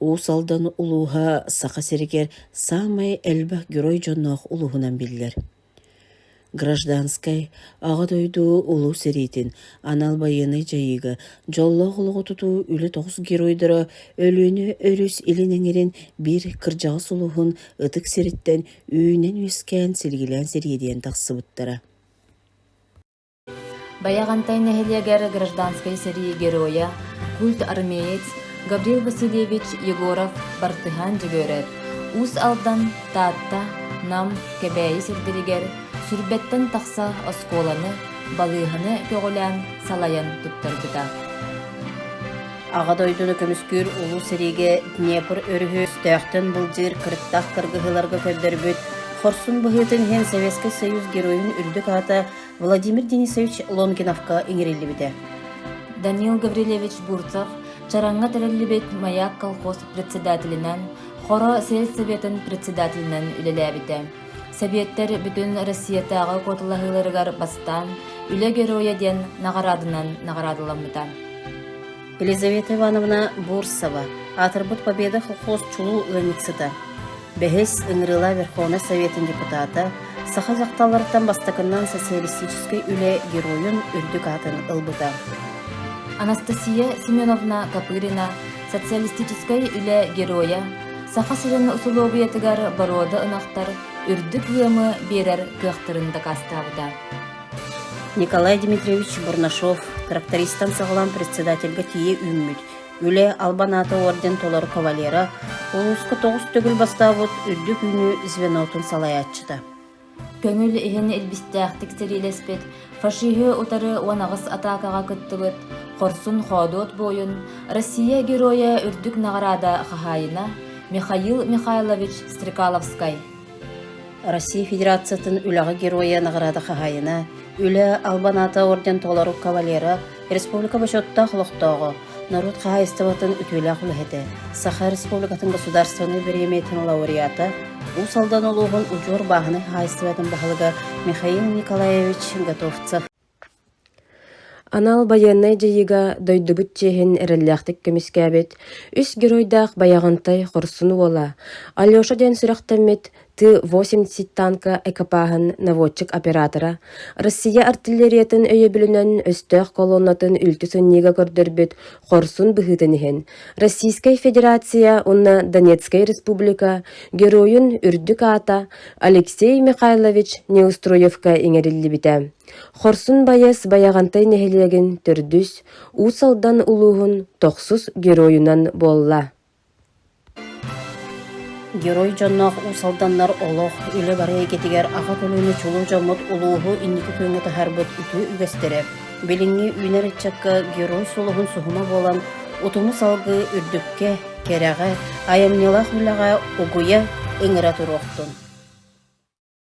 Уусалдан улуха саха серигер самай элбах герой жоннох улухунан биллер. Гражданскай аға дойду улу серитин, анал байыны жайыга, жолла құлығы тұту үлі 9 геройдыра өліні өріс илінеңерін бір кыржағы сұлығын ұтық серіттен үйінен өскен сілгілен середен тақсы бұттара. Баяғантай нәхелегер гражданскай сери героя, культ армеец Гаврил Васильевич Егоров бартыхан жігөрер. Ус алдан таатта нам кебәйі сірдірігер, сүрбеттен тақса осколаны, балығыны көғілән салаян тұттырдыда. Аға дойдуны көміскүр улу сериге Днепр өрігі стөқтін бұлжыр кырыттақ кыргығыларға көддірбіт, Хорсун бұхытын хен Советский Союз героин үрдік ата Владимир Денисович Лонгиновка еңерелі біде. Данил Гаврилевич Бурцов чаранға тәрелі Маяк колхоз председателінен, Хоро сельсоветін председателінен үлелі біде. Советтер бүтін Россиятағы котылағыларығар бастан, үлі героя ден нағарадынан нағарадыламыда. Елизавета Ивановна Бурсова, Атырбыт Победа колхоз чулу ыланиксыда. Бәхес ыңрыла Верховный Советін депутата, саха жақталардан бастакынан социалистической үлі героин үрдік атын ылбыда. Анастасия Семеновна Капырина, социалистической үлі героя, саха сырын усуловиятыгар барода ынақтар, үрдік ғымы берер кықтырында кастағыда. Николай Дмитриевич Бурнашов, трактористан сағылан председательға тие үмміт, үлі Албаната орден толар кавалера, олысқы 9 төгіл бастауыт үрдік үні звенотын салаятчыда. Көңіл ихен элбістәқтік серилеспет, фашиғы ұтары уанағыз атакаға күттігіт, Хорсун ходот бойын, Россия героя үрдік нағарада қағайына Михаил Михайлович Стрекаловскай. Россия Федерациятын үліға героя нағарада қағайына, үлі Албаната орден толару кавалера, республика башотта құлықтағы, народ қағайыстыватын үтілі құлығыды, Саха республикатын государственный береметінің лауреаты, Усалдан олуғын ұжор бағыны қағайыстыватын бағылыға Михаил Николаевич Готовцев. Анал баяннай жайыга дойдубут чехин эрелляхтык көміскәбет, үс геройдақ баяғантай хорсуну ола. Алеша ден сүрақтамет Т-80 танка экипажын наводчик оператора, Россия артиллериятын өйе бүлінен өстөк колоннатын үлтісін неге көрдірбет хорсун бұхытынығын. Российская Федерация, онна Донецкая Республика, героин үрдік ата Алексей Михайлович Неустроевка еңерілі біті. Хорсун байыз баяғантай нәхелеген түрдүс, усалдан улуғын тоқсус героюнан болла. Герой жоннақ усалданнар олық, үлі барай кетігер аға көліні чулу жамыт улуғу инники көңі тахарбыт үті үгестері. Беліңі үйнер етчакка герой солығын сұхыма болан, ұтымы салғы үрдікке, кереға, аямнелақ үліға ұғуя ыңыра тұр оқтын.